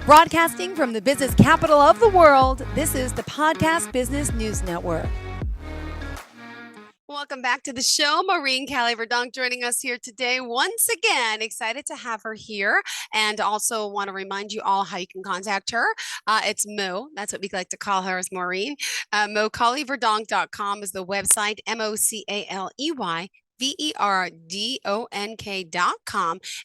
Broadcasting from the business capital of the world, this is the Podcast Business News Network. Welcome back to the show. Maureen, Caley, Verdonk joining us here today. Once again, excited to have her here, and also want to remind you all how you can contact her. It's Mo. That's what we like to call her, as Maureen. Verdonk.com is the website, MOCALEY. Verdonk.com,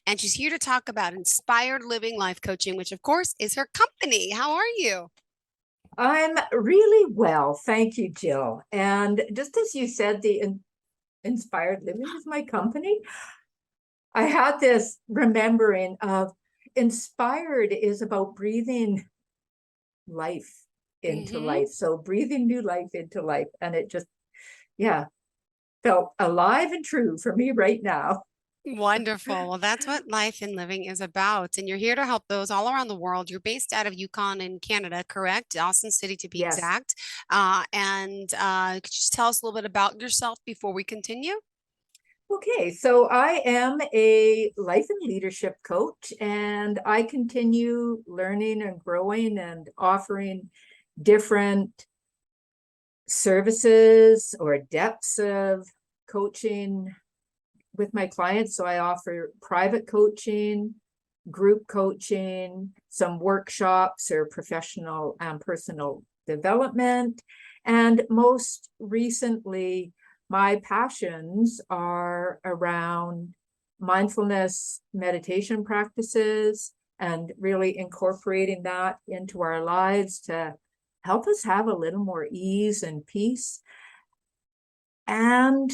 and she's here to talk about inspired living life coaching, which of course is her company. How are you? I'm really well, thank you, Jill. And just as you said, the inspired living is my company. I had this remembering of inspired is about breathing life into life. So breathing new life into life. And it just, felt alive and true for me right now. Wonderful. Well, that's what life and living is about. And you're here to help those all around the world. You're based out of Yukon in Canada, correct? Austin City to be Yes. exact. Could you just tell us a little bit about yourself before we continue? Okay, so I am a life and leadership coach, and I continue learning and growing and offering different services or depths of coaching with my clients. So I offer private coaching, group coaching, some workshops or professional and personal development. And most recently, my passions are around mindfulness meditation practices and really incorporating that into our lives to help us have a little more ease and peace. And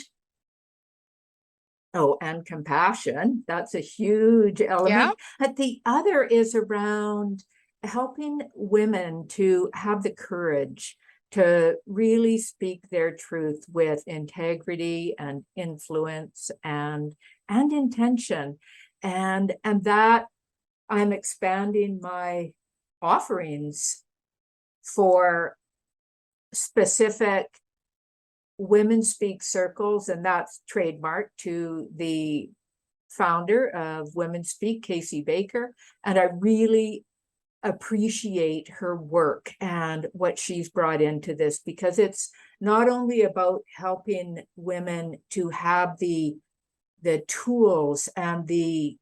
compassion. That's a huge element. But the other is around helping women to have the courage to really speak their truth with integrity and influence and intention. And that I'm expanding my offerings for specific Women Speak circles, and that's trademarked to the founder of Women Speak, Casey Baker. And I really appreciate her work and what she's brought into this, because it's not only about helping women to have the tools and the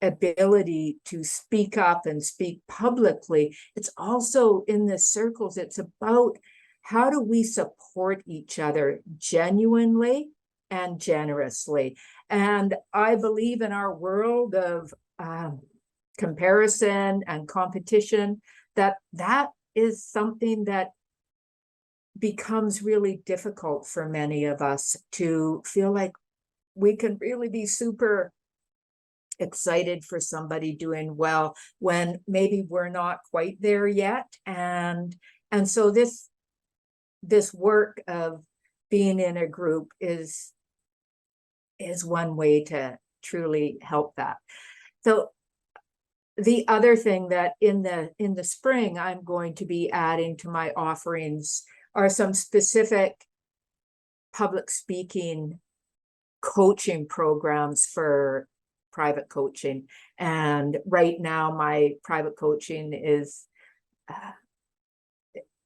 ability to speak up and speak publicly. It's also in the circles, it's about how do we support each other genuinely and generously. And I believe in our world of comparison and competition, that is something that becomes really difficult for many of us to feel like we can really be super excited for somebody doing well when maybe we're not quite there yet. And so this work of being in a group is one way to truly help that. So the other thing that in the spring I'm going to be adding to my offerings are some specific public speaking coaching programs for private coaching. And right now my private coaching is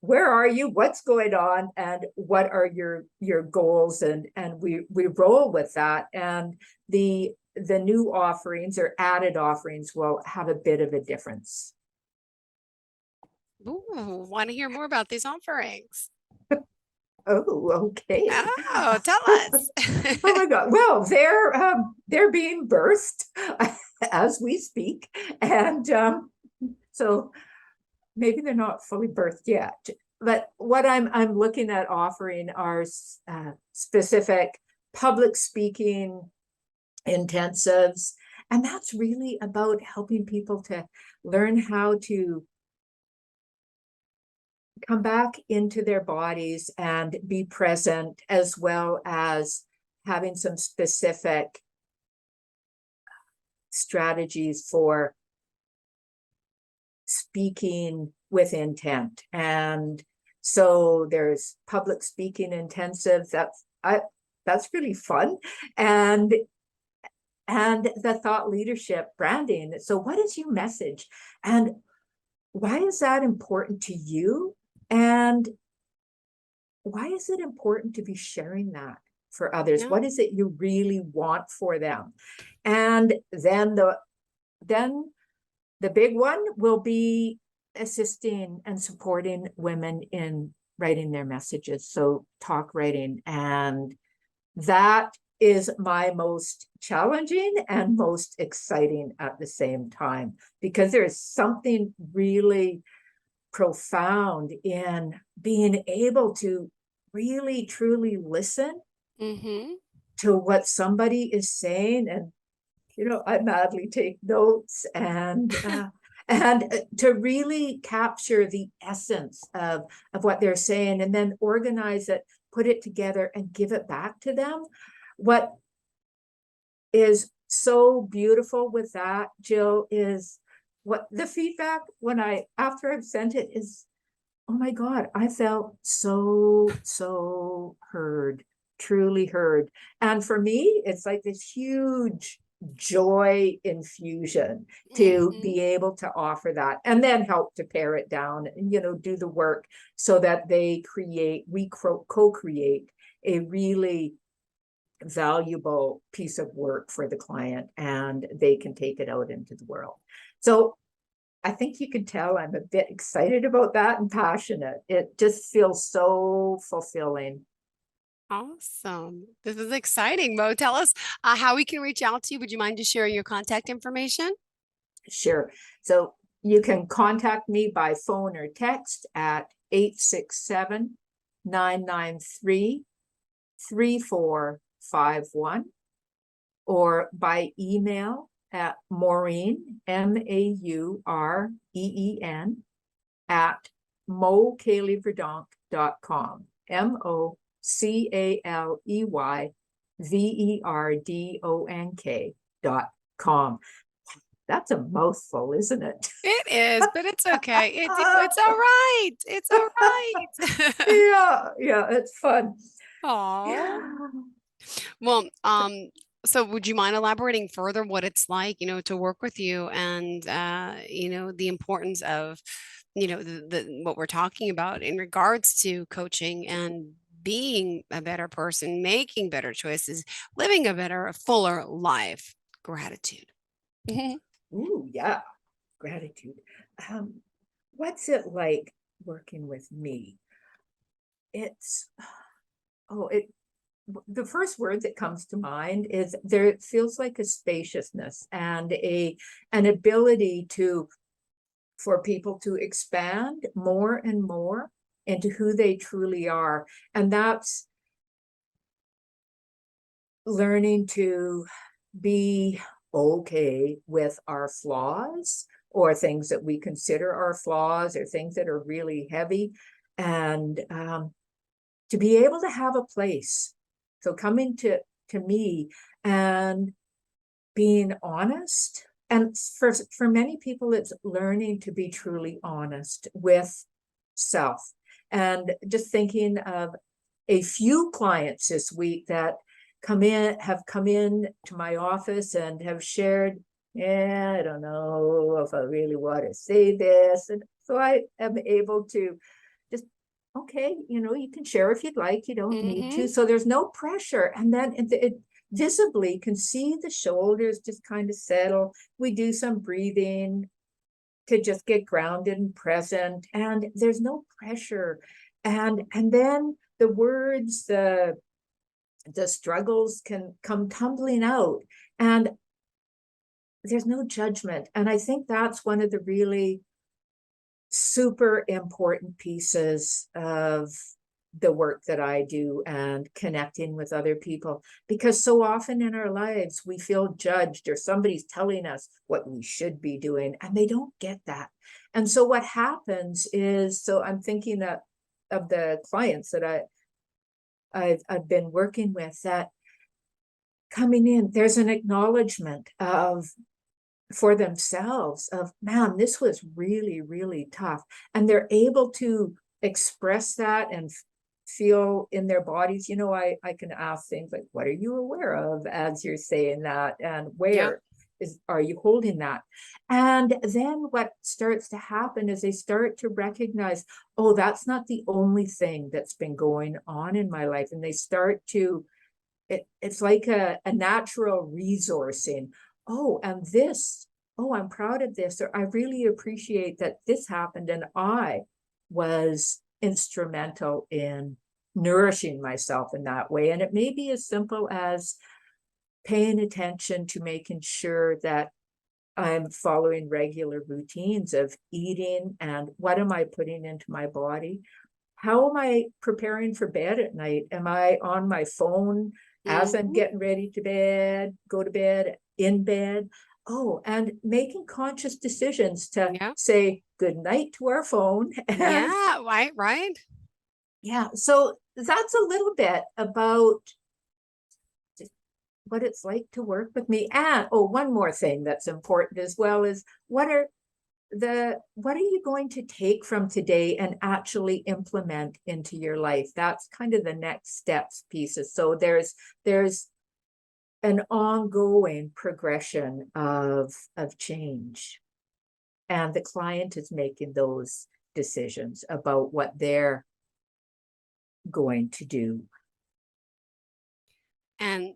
where are you, what's going on, and what are your goals, and we roll with that. And the new offerings or added offerings will have a bit of a difference. Ooh, want to hear more about these offerings? Oh, okay. Oh, tell us. Oh my God. Well, they're being birthed as we speak. And so maybe they're not fully birthed yet. But what I'm looking at offering are specific public speaking intensives. And that's really about helping people to learn how to come back into their bodies and be present, as well as having some specific strategies for speaking with intent. And so there's public speaking intensive. That's really fun. And the thought leadership branding. So what is your message? And why is that important to you? And why is it important to be sharing that for others? Yeah. What is it you really want for them? And then the big one will be assisting and supporting women in writing their messages. So talk writing. And that is my most challenging and most exciting at the same time, because there is something really profound in being able to really truly listen Mm-hmm. to what somebody is saying. And I madly take notes and to really capture the essence of what they're saying, and then organize it, put it together, and give it back to them. What is so beautiful with that, Jill, is what the feedback when after I've sent it is, oh my God, I felt so heard, truly heard. And for me, it's like this huge joy infusion to Mm-hmm. be able to offer that, and then help to pare it down and, do the work so that we co-create a really valuable piece of work for the client, and they can take it out into the world. So I think you can tell I'm a bit excited about that and passionate. It just feels so fulfilling. Awesome. This is exciting, Mo. Tell us how we can reach out to you. Would you mind just sharing your contact information? Sure. So you can contact me by phone or text at 867-993-3451, or by email at Maureen, Maureen, at mocaleyverdonk.com, MoCaleyVerdonk.com. That's a mouthful, isn't it? It is, but it's okay. It's all right. It's all right. Yeah, it's fun. Aw. Yeah. Well, so would you mind elaborating further what it's like, to work with you and the importance of, the what we're talking about in regards to coaching and being a better person, making better choices, living a better, fuller life. Gratitude. Ooh, yeah, gratitude. Um, what's it like working with me? It's oh, it the first word that comes to mind is there. It feels like a spaciousness and an ability for people to expand more and more into who they truly are. And that's learning to be okay with our flaws, or things that we consider our flaws, or things that are really heavy, and to be able to have a place. So coming to me and being honest. And for many people, it's learning to be truly honest with self. And just thinking of a few clients this week that have come in to my office and have shared, yeah, I don't know if I really want to say this. And so I am able to just, okay, you can share if you'd like, you don't need Hmm. to. So there's no pressure. And then it visibly can see the shoulders just kind of settle. We do some breathing to just get grounded and present, and there's no pressure. And then the words, the struggles can come tumbling out, and there's no judgment. And I think that's one of the really super important pieces of the work that I do and connecting with other people, because so often in our lives we feel judged, or somebody's telling us what we should be doing, and they don't get that. And so what happens is, so I'm thinking that of the clients that I've been working with, that coming in, there's an acknowledgement of, for themselves, of, man, this was really, really tough. And they're able to express that and feel in their bodies. I can ask things like, what are you aware of as you're saying that? And Yeah. where? are you holding that? And then what starts to happen is they start to recognize, oh, that's not the only thing that's been going on in my life. And they start to, it's like a natural resourcing. Oh, and this, oh, I'm proud of this, or I really appreciate that this happened and I was instrumental in nourishing myself in that way. And it may be as simple as paying attention to making sure that I'm following regular routines of eating and what am I putting into my body? How am I preparing for bed at night? Am I on my phone as I'm Mhm. getting ready to bed, go to bed, in bed? Oh, and making conscious decisions to Yeah. say good night to our phone. And Yeah. Right. Right. yeah, so that's a little bit about what it's like to work with me. And oh, one more thing that's important as well is what are you going to take from today and actually implement into your life? That's kind of the next steps pieces. So there's an ongoing progression of change. And the client is making those decisions about what they're going to do. And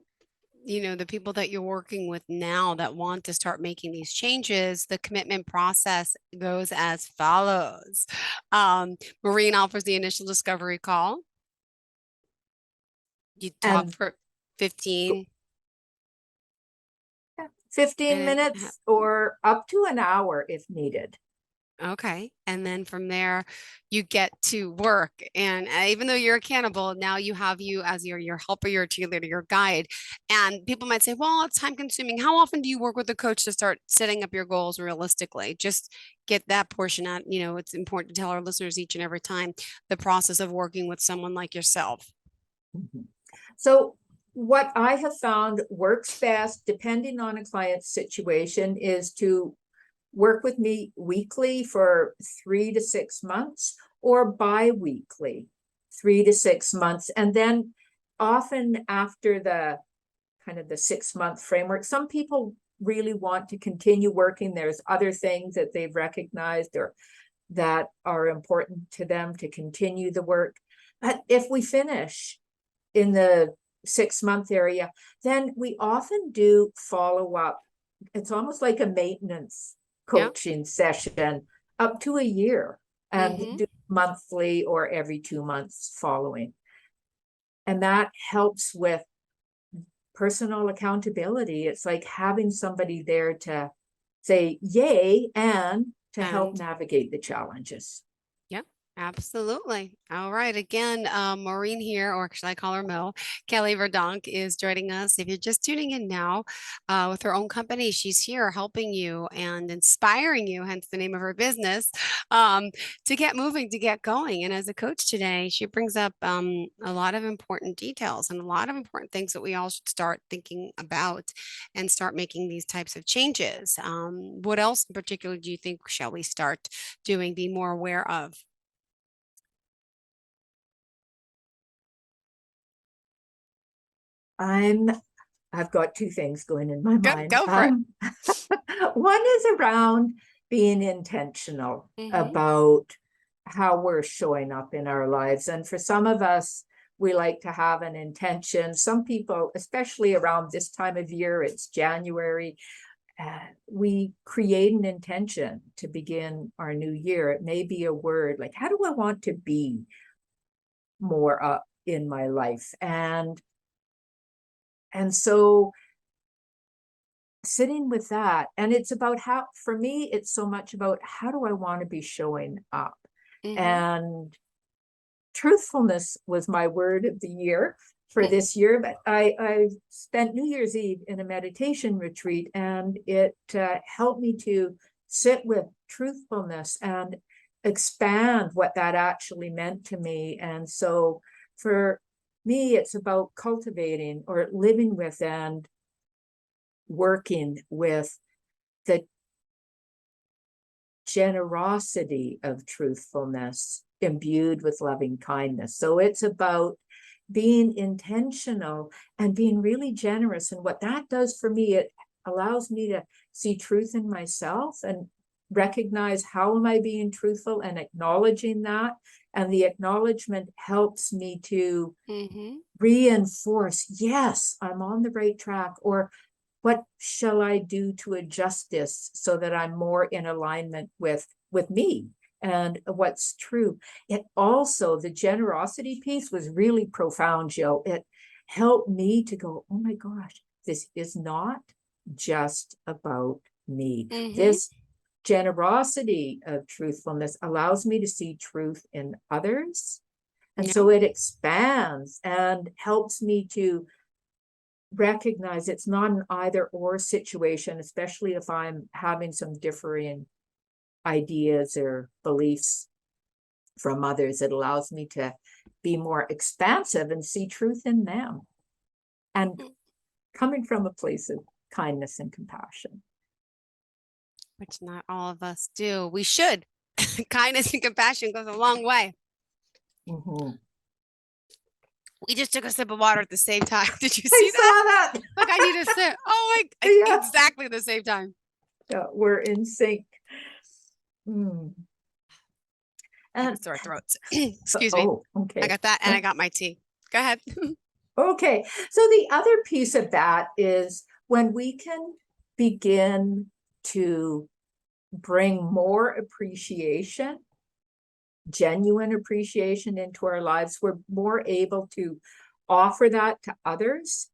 the people that you're working with now that want to start making these changes, the commitment process goes as follows. Maureen offers the initial discovery call. You talk And for 15 15 and minutes or up to an hour if needed. okay. And then from there, you get to work. And even though you're accountable, now you have you as your helper, your cheerleader, your guide. And people might say, well, it's time consuming. How often do you work with a coach to start setting up your goals realistically? Just get that portion out. It's important to tell our listeners each and every time the process of working with someone like yourself. Mhm. So what I have found works best, depending on a client's situation, is to work with me weekly for 3 to 6 months or bi-weekly 3 to 6 months. And then often after the kind of the 6 month framework, some people really want to continue working. There's other things that they've recognized or that are important to them to continue the work. But if we finish in the 6 month area, then we often do follow up. It's almost like a maintenance Yeah. coaching session up to a year and Mm-hmm. do monthly or every 2 months following. And that helps with personal accountability. It's like having somebody there to say yay and to help And navigate the challenges. yep, absolutely. All right. Again, Maureen here, or should I call her Mo? Caley Verdonk is joining us. If you're just tuning in now, with her own company, she's here helping you and inspiring you, hence the name of her business, um, to get moving, to get going. And as a coach today, she brings up a lot of important details and a lot of important things that we all should start thinking about and start making these types of changes. What else in particular do you think shall we start doing, be more aware of? I'm I've got two things going in my Go, mind. go for it. One is around being intentional Mm-hmm. about how we're showing up in our lives. And for some of us, we like to have an intention. Some people, especially around this time of year, it's January, we create an intention to begin our new year. It may be a word like, how do I want to be more up in my life? And so sitting with that, and it's about how, for me, it's so much about how do I want to be showing up. Mm-hmm. And truthfulness was my word of the year for this year. But I spent New Year's Eve in a meditation retreat, and it helped me to sit with truthfulness and expand what that actually meant to me. And so for me, it's about cultivating or living with and working with the generosity of truthfulness imbued with loving kindness. So it's about being intentional and being really generous. And what that does for me, it allows me to see truth in myself and recognize how am I being truthful and acknowledging that. And the acknowledgement helps me to reinforce, yes, I'm on the right track, or what shall I do to adjust this so that I'm more in alignment with me and what's true. It also, the generosity piece was really profound, Jill. It helped me to go, oh my gosh, this is not just about me. This generosity of truthfulness allows me to see truth in others. And so it expands and helps me to recognize it's not an either or situation, especially if I'm having some differing ideas or beliefs from others. It allows me to be more expansive and see truth in them, and coming from a place of kindness and compassion. Which not all of us do. We should. Kindness and compassion goes a long way. We just took a sip of water at the same time. Did you see that? Like I need a sip. Oh my, exactly the same time. Yeah, we're in sync. And sore throats. Excuse me. Okay. I got that and I got my tea. Go ahead. Okay. So the other piece of that is when we can begin to bring more appreciation, genuine appreciation into our lives, we're more able to offer that to others.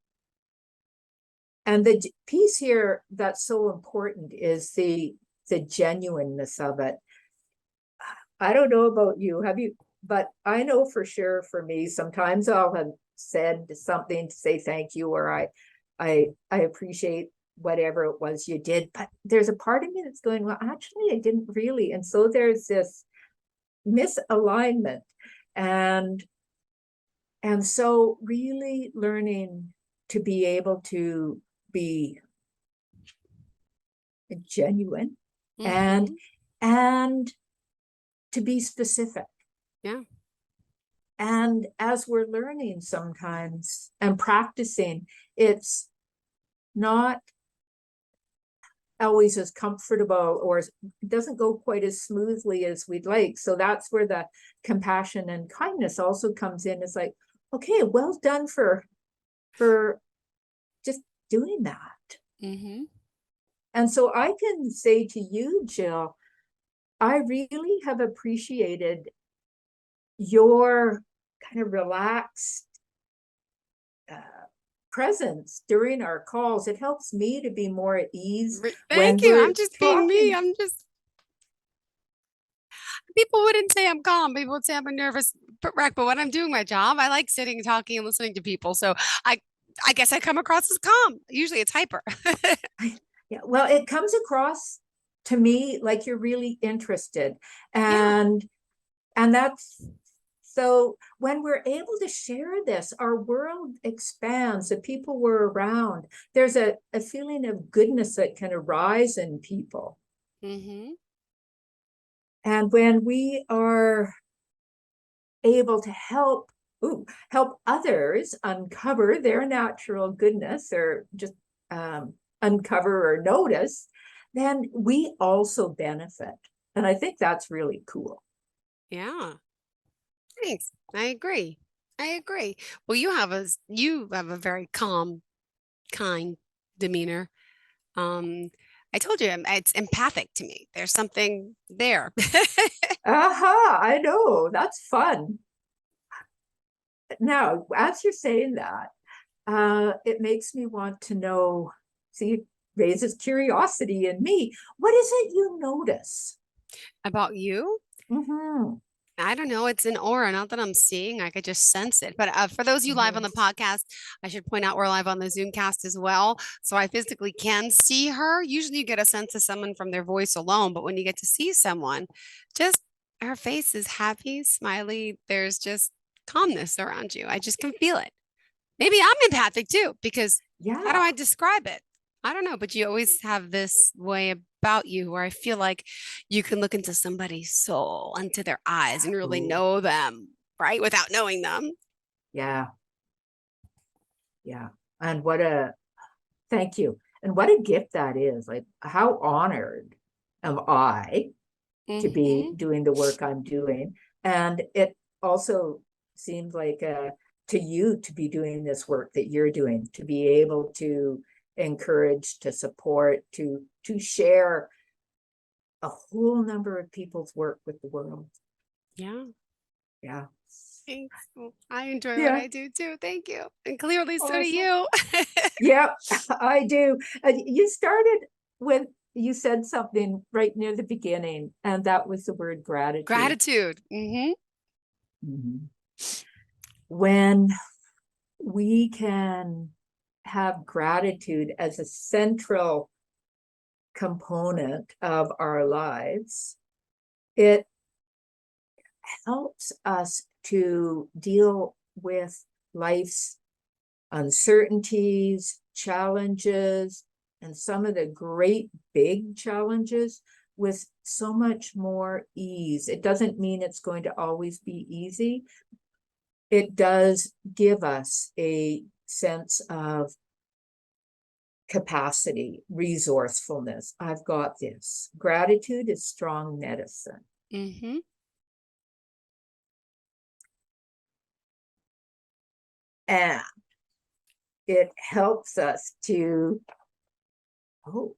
And the piece here that's so important is the genuineness of it. I don't know about you, but I know for sure for me, sometimes I'll have said something to say thank you, or I appreciate whatever it was you did, but there's a part of me that's going, well, actually, I didn't really. And so there's this misalignment. And so really learning to be able to be genuine and to be specific. Yeah. And as we're learning sometimes and practicing, it's not always as comfortable, or it doesn't go quite as smoothly as we'd like. So that's where the compassion and kindness also comes in. It's like, okay, well done for just doing that. And so I can say to you, Jill, I really have appreciated your kind of relaxed presence during our calls. It helps me to be more at ease. Thank you. I'm just being me. People wouldn't say I'm calm. People would say I'm a nervous wreck. But when I'm doing my job, I like sitting, talking, and listening to people. So I guess I come across as calm. Usually it's hyper. Yeah, well, it comes across to me like you're really interested. And that's so when we're able to share this, our world expands. The people we're around, there's a feeling of goodness that can arise in people. And when we are able to help others uncover their natural goodness, or just uncover or notice, then we also benefit. And I think that's really cool. Yeah. Thanks. I agree. Well, you have a very calm, kind demeanor. I told you it's empathic to me. There's something there. I know. That's fun. Now, as you're saying that, it makes me want to know, see, raises curiosity in me. What is it you notice about you? I don't know. It's an aura, not that I'm seeing. I could just sense it. But for those of you live on the podcast, I should point out we're live on the Zoomcast as well. So I physically can see her. Usually you get a sense of someone from their voice alone. But when you get to see someone, just her face is happy, smiley. There's just calmness around you. I just can feel it. Maybe I'm empathic too, because how do I describe it? I don't know, but you always have this way about you where I feel like you can look into somebody's soul, into their eyes, and really know them, right? Without knowing them. Yeah. And thank you. And what a gift that is. Like, how honored am I to be Mm-hmm. doing the work I'm doing? And it also seems like to you to be doing this work that you're doing, to be able to encourage, to support, to share a whole number of people's work with the world. Yeah. Yeah. Thanks. Well, I enjoy what Yeah. I do too. Thank you. And clearly so do Awesome. you. Yeah, I do. You started when you said something right near the beginning, and that was the word gratitude. Gratitude. Mm-hmm. Mhm. When we can have gratitude as a central component of our lives, it helps us to deal with life's uncertainties, challenges, and some of the great big challenges with so much more ease. It doesn't mean it's going to always be easy. It does give us a sense of capacity, resourcefulness. I've got this. Gratitude is strong medicine. Mm-hmm. And it helps us to, oh,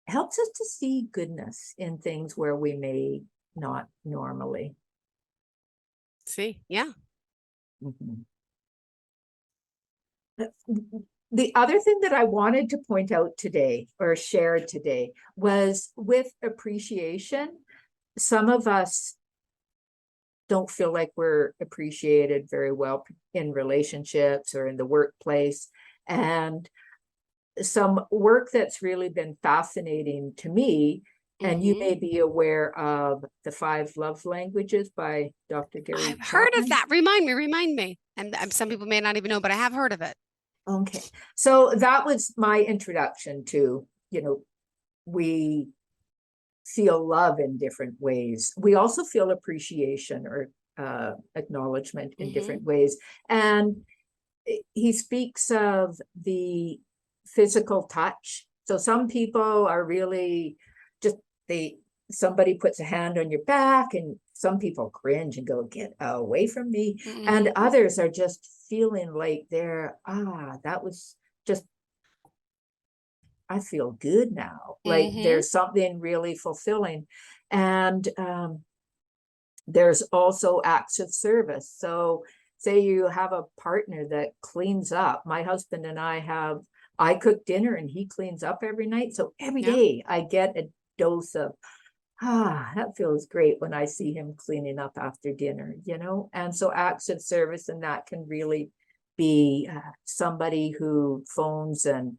helps us to see goodness in things where we may not normally. See, yeah. Mhm. The other thing that I wanted to point out today or share today was with appreciation. Some of us don't feel like we're appreciated very well in relationships or in the workplace. And some work that's really been fascinating to me, and you Mm-hmm. may be aware of the 5 Love Languages by Dr. Gary I've heard of Chapman. that. Remind me. And some people may not even know, but I have heard of it. Okay, so that was my introduction to, we feel love in different ways. We also feel appreciation or acknowledgement in Mm-hmm. different ways. And he speaks of the physical touch. So some people are really just they somebody puts a hand on your back, and some people cringe and go, get away from me. And Mm-hmm. others are just feeling like that was just, I feel good now. Like Mm-hmm. there's something really fulfilling. And there's also acts of service. So say you have a partner that cleans up. My husband and I cook dinner and he cleans up every night. So every Yeah. day I get a dose of, that feels great when I see him cleaning up after dinner. And so acts of service, and that can really be somebody who phones and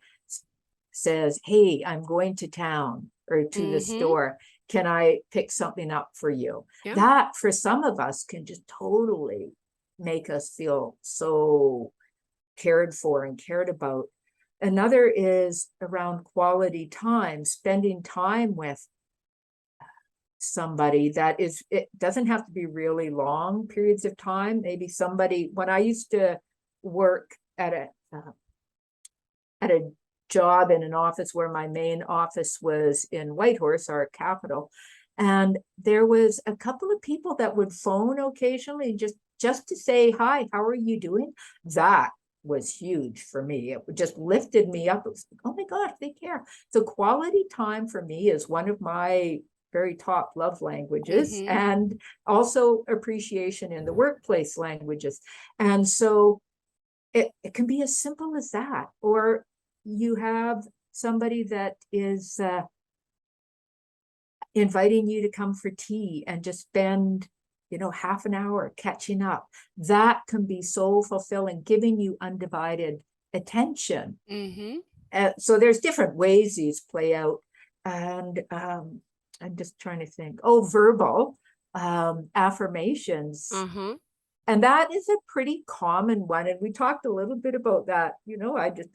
says, hey, I'm going to town or to the Mm-hmm. store. Can I pick something up for you? Yeah. That for some of us can just totally make us feel so cared for and cared about. Another is around quality time, spending time with somebody it doesn't have to be really long periods of time. Maybe somebody, when I used to work at a job in an office where my main office was in Whitehorse, our capital, and there was a couple of people that would phone occasionally just to say hi, how are you doing? That was huge for me. It just lifted me up. It was like, oh my gosh, they care. So quality time for me is one of my very top love languages, Mm-hmm. and also appreciation in the workplace languages. And so it can be as simple as that. Or you have somebody that is inviting you to come for tea and just spend half an hour catching up. That can be so fulfilling, giving you undivided attention. Mm-hmm. So there's different ways these play out. And I'm just trying to think. Oh, verbal affirmations. Uh-huh. And that is a pretty common one. And we talked a little bit about that.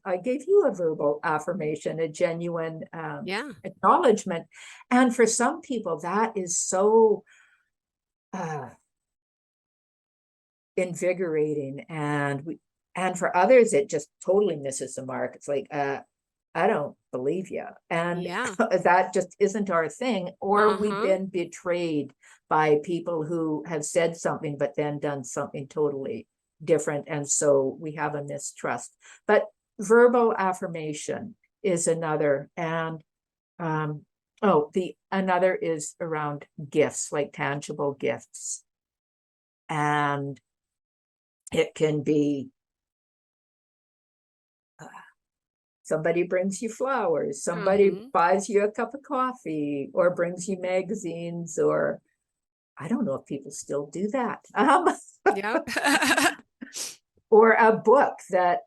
I gave you a verbal affirmation, a genuine Yeah. acknowledgement. And for some people, that is so uh, invigorating. And for others, it just totally misses the mark. It's like, I don't believe you. And Yeah. that just isn't our thing. Or we've Uh-huh. been betrayed by people who have said something, but then done something totally different. And so we have a mistrust. But verbal affirmation is another. And another is around gifts, like tangible gifts. And it can be somebody brings you flowers, somebody Mm-hmm. buys you a cup of coffee, or brings you magazines, or I don't know if people still do that. Yep. Or a book that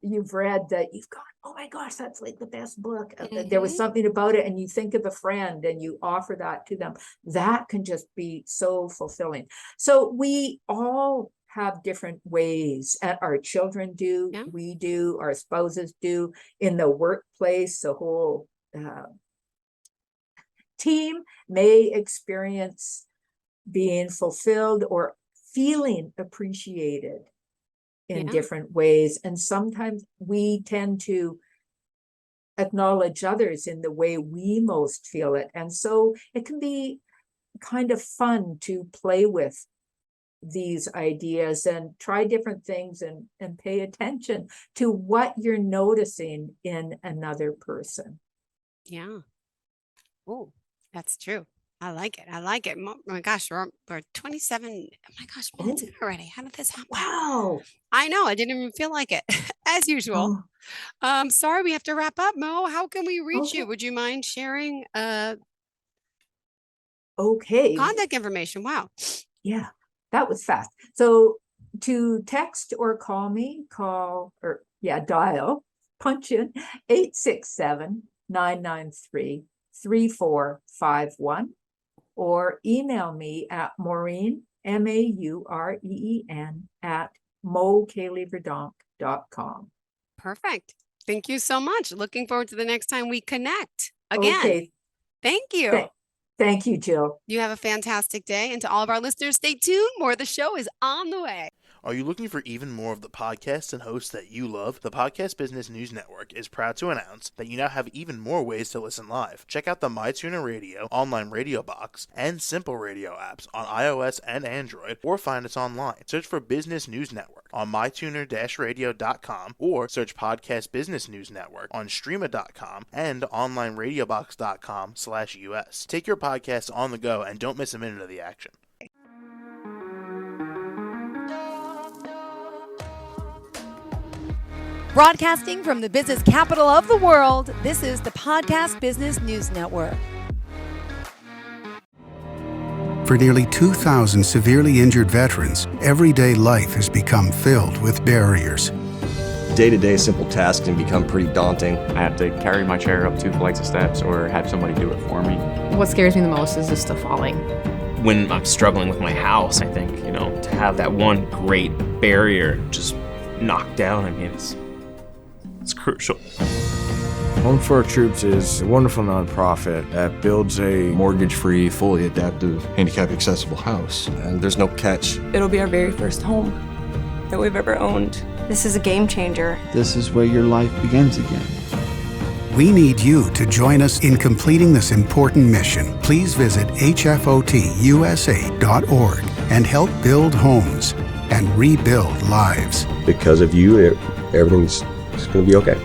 you've read that you've gone, oh my gosh, that's like the best book. There was Mm-hmm. something about it, and you think of a friend and you offer that to them. That can just be so fulfilling. So we all have different ways. Our children do, Yeah. we do, our spouses do. In the workplace, the whole team may experience being fulfilled or feeling appreciated in Yeah. different ways. And sometimes we tend to acknowledge others in the way we most feel it. And so it can be kind of fun to play with these ideas and try different things, and pay attention to what you're noticing in another person. Yeah. Oh, that's true. I like it. I like it. Oh my gosh, we're 27. Oh my gosh, minutes in Oh, already. How did this happen? wow. I know. I didn't even feel like it, as usual. Oh, Sorry, we have to wrap up, Mo. How can we reach okay. you? Would you mind sharing Okay. contact information? Wow. Yeah, that was fast. So to text or call me, dial, punch in 867-993-3451, or email me at Maureen, Maureen, at mocaleywerdonk.com. Perfect. Thank you so much. Looking forward to the next time we connect again. Okay, Thank you. th thank you, Jill. You have a fantastic day. And to all of our listeners, stay tuned. More of the show is on the way. Are you looking for even more of the podcasts and hosts that you love? The Podcast Business News Network is proud to announce that you now have even more ways to listen live. Check out the MyTuner Radio, online radio box, and Simple Radio apps on iOS and Android, or find us online. Search for Business News Network on mytuner-radio.com, or search Podcast Business News Network on streama.com and onlineradiobox.com/US. Take your podcasts on the go and don't miss a minute of the action. Broadcasting from the business capital of the world, this is the Podcast Business News Network. For nearly 2,000 severely injured veterans, everyday life has become filled with barriers. Day-to-day simple tasks can become pretty daunting. I have to carry my chair up 2 flights of steps or have somebody do it for me. What scares me the most is just the falling. When I'm struggling with my house, I think, to have that one great barrier just knocked down, it's crucial. Home for Our Troops is a wonderful nonprofit that builds a Mortgage-free, fully adaptive, handicap-accessible house. And there's no catch. It'll be our very first home that we've ever owned. This is a game changer. This is where your life begins again. We need you to join us in completing this important mission. Please visit hfotusa.org and help build homes and rebuild lives. Because of you, everything's going to be okay.